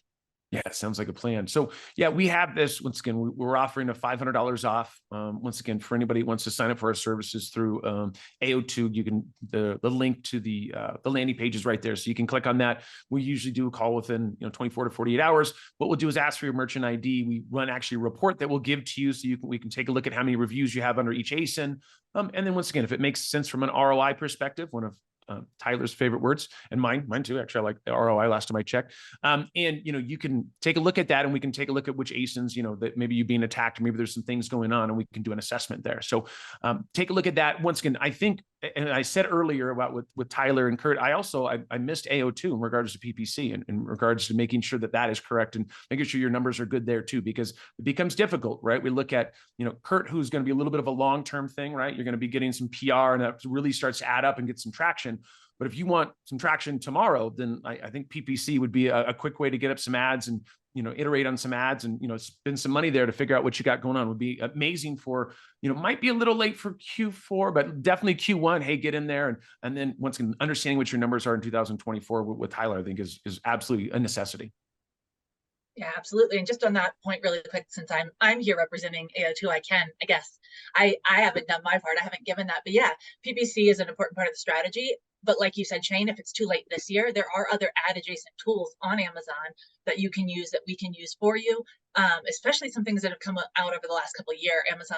Yeah, sounds like a plan. So yeah, we have this, once again, we're offering a $500 off. Once again, for anybody who wants to sign up for our services through AO2, you can, the link to the landing page is right there. So you can click on that. We usually do a call within 24 to 48 hours. What we'll do is ask for your merchant ID. We run actually a report that we'll give to you, so we can take a look at how many reviews you have under each ASIN. And then once again, if it makes sense from an ROI perspective, one of Tyler's favorite words, and mine too. Actually, I like the ROI last time I checked. And you can take a look at that, and we can take a look at which ASINs, that maybe you're being attacked, or maybe there's some things going on, and we can do an assessment there. So take a look at that. Once again, I think, and I said earlier about with Tyler and Kurt, I missed AO2 in regards to PPC, and in regards to making sure that is correct and making sure your numbers are good there too, because it becomes difficult, right? We look at, Kurt, who's going to be a little bit of a long-term thing, right? You're going to be getting some PR, and that really starts to add up and get some traction. But if you want some traction tomorrow, then I think PPC would be a quick way to get up some ads and, iterate on some ads and, spend some money there to figure out what you got going on. Would be amazing for, might be a little late for Q4, but definitely Q1. Hey, get in there. And then once again, understanding what your numbers are in 2024 with Tyler, I think is absolutely a necessity. Yeah, absolutely. And just on that point really quick, since I'm here representing AO2, I guess I haven't done my part. I haven't given that, but yeah, PPC is an important part of the strategy. But like you said, Shane, if it's too late this year, there are other ad adjacent tools on Amazon that you can use, that we can use for you, especially some things that have come out over the last couple of years. Amazon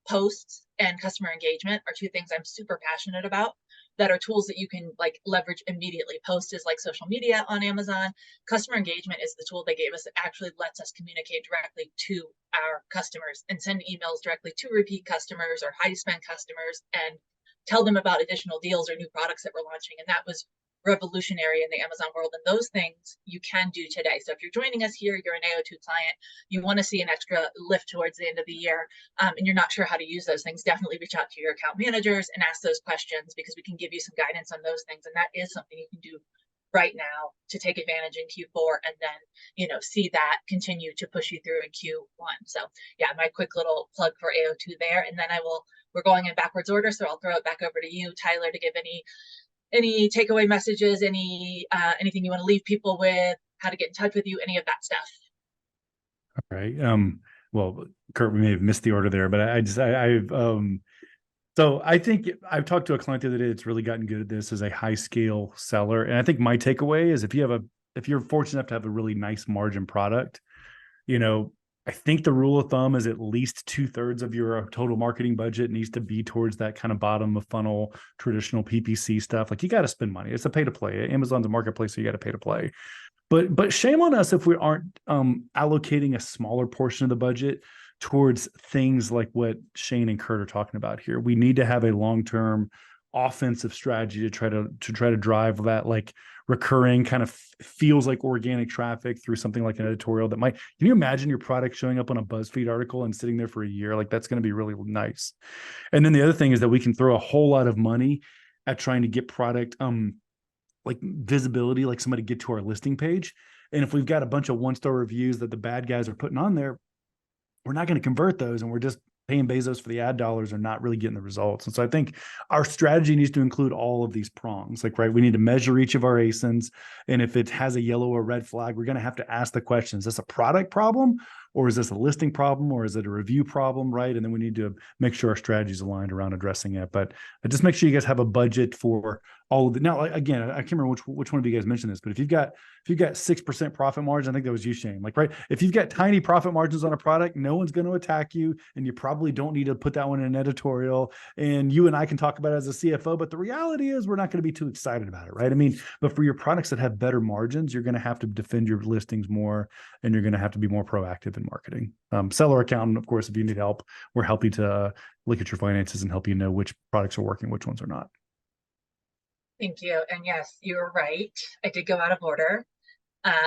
posts and customer engagement are 2 things I'm super passionate about, that are tools that you can leverage immediately. Post is like social media on Amazon. Customer engagement is the tool they gave us that actually lets us communicate directly to our customers and send emails directly to repeat customers or high spend customers and tell them about additional deals or new products that we're launching. And that was revolutionary in the Amazon world. And those things you can do today. So if you're joining us here, you're an AO2 client, you want to see an extra lift towards the end of the year, and you're not sure how to use those things, definitely reach out to your account managers and ask those questions, because we can give you some guidance on those things. And that is something you can do right now to take advantage in Q4, and then, see that continue to push you through in Q1. So yeah, my quick little plug for AO2 there. And then we're going in backwards order. So I'll throw it back over to you, Tyler, to give any takeaway messages, anything you want to leave people with, how to get in touch with you, any of that stuff. All right. Well, Kurt, we may have missed the order there, but so I think I've talked to a client the other day that's really gotten good at this as a high scale seller. And I think my takeaway is if you're fortunate enough to have a really nice margin product, you know, I think the rule of thumb is at least 2/3 of your total marketing budget needs to be towards that kind of bottom of funnel, traditional PPC stuff. Like you got to spend money. It's a pay to play. Amazon's a marketplace, so you got to pay to play. But shame on us if we aren't allocating a smaller portion of the budget towards things like what Shane and Kurt are talking about here. We need to have a long-term offensive strategy to try to drive that like recurring kind of feels like organic traffic through something like an editorial that might. Can you imagine your product showing up on a BuzzFeed article and sitting there for a year? Like that's going to be really nice. And then the other thing is that we can throw a whole lot of money at trying to get product like visibility, like somebody get to our listing page. And if we've got a bunch of 1-star reviews that the bad guys are putting on there, we're not going to convert those, and we're just paying Bezos for the ad dollars or not really getting the results. And so I think our strategy needs to include all of these prongs. Like, right, we need to measure each of our ASINs. And if it has a yellow or red flag, we're going to have to ask the question, is this a product problem? Or is this a listing problem? Or is it a review problem? Right. And then we need to make sure our strategy is aligned around addressing it. But just make sure you guys have a budget for all of the. Now, again, I can't remember which one of you guys mentioned this, but if you've got 6% profit margin, I think that was you, Shane. Like, right, if you've got tiny profit margins on a product, no one's going to attack you, and you probably don't need to put that one in an editorial. And you and I can talk about it as a CFO, but the reality is we're not going to be too excited about it, right? I mean, but for your products that have better margins, you're going to have to defend your listings more, and you're going to have to be more proactive in marketing. Seller accountant, of course, if you need help, we're happy to look at your finances and help you know which products are working, which ones are not. Thank you. And yes, you're right. I did go out of order.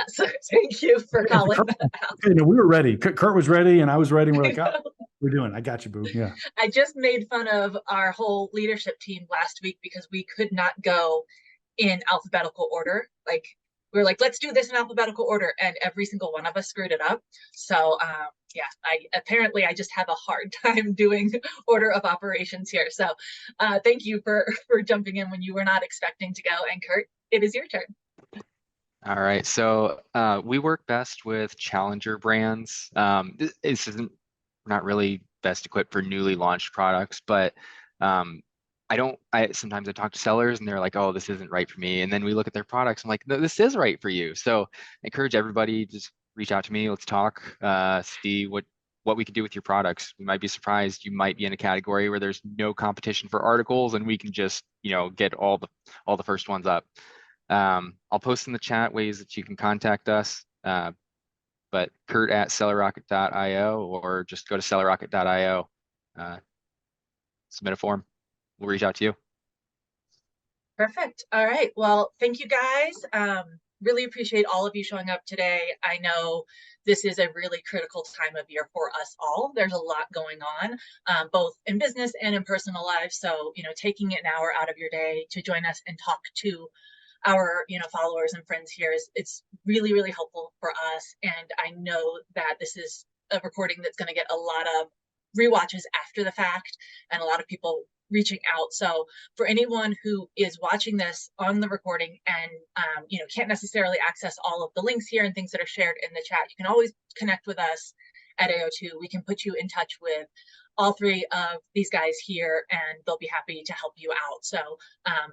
So thank you for calling that out. Okay, no, we were ready. Kurt was ready, and I was ready. And we're like, oh, we're doing. I got you, boo. Yeah. I just made fun of our whole leadership team last week because we could not go in alphabetical order. Like we were like, let's do this in alphabetical order, and every single one of us screwed it up. So yeah, I just have a hard time doing order of operations here. So thank you for jumping in when you were not expecting to go. And Kurt, it is your turn. All right, so we work best with challenger brands. This isn't not really best equipped for newly launched products, but sometimes I talk to sellers and they're like, oh, this isn't right for me. And then we look at their products. I'm like, no, this is right for you. So I encourage everybody, just reach out to me. Let's talk, see what we can do with your products. We might be surprised. You might be in a category where there's no competition for articles and we can just, get all the first ones up. I'll post in the chat ways that you can contact us, but Kurt at sellerrocket.io, or just go to sellerrocket.io, submit a form. We'll reach out to you. Perfect. All right. Well, thank you guys. Really appreciate all of you showing up today. I know this is a really critical time of year for us all. There's a lot going on, both in business and in personal lives. So, taking an hour out of your day to join us and talk to our followers and friends here it's really, really helpful for us. And I know that this is a recording that's going to get a lot of rewatches after the fact and a lot of people reaching out. So for anyone who is watching this on the recording and can't necessarily access all of the links here and things that are shared in the chat, you can always connect with us at AO2. We can put you in touch with all three of these guys here, and they'll be happy to help you out. So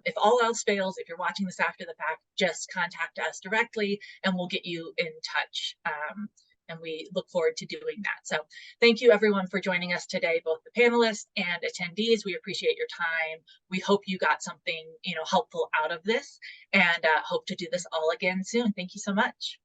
if all else fails, if you're watching this after the fact, just contact us directly and we'll get you in touch. And we look forward to doing that. So thank you everyone for joining us today, both the panelists and attendees. We appreciate your time. We hope you got something helpful out of this, and hope to do this all again soon. Thank you so much.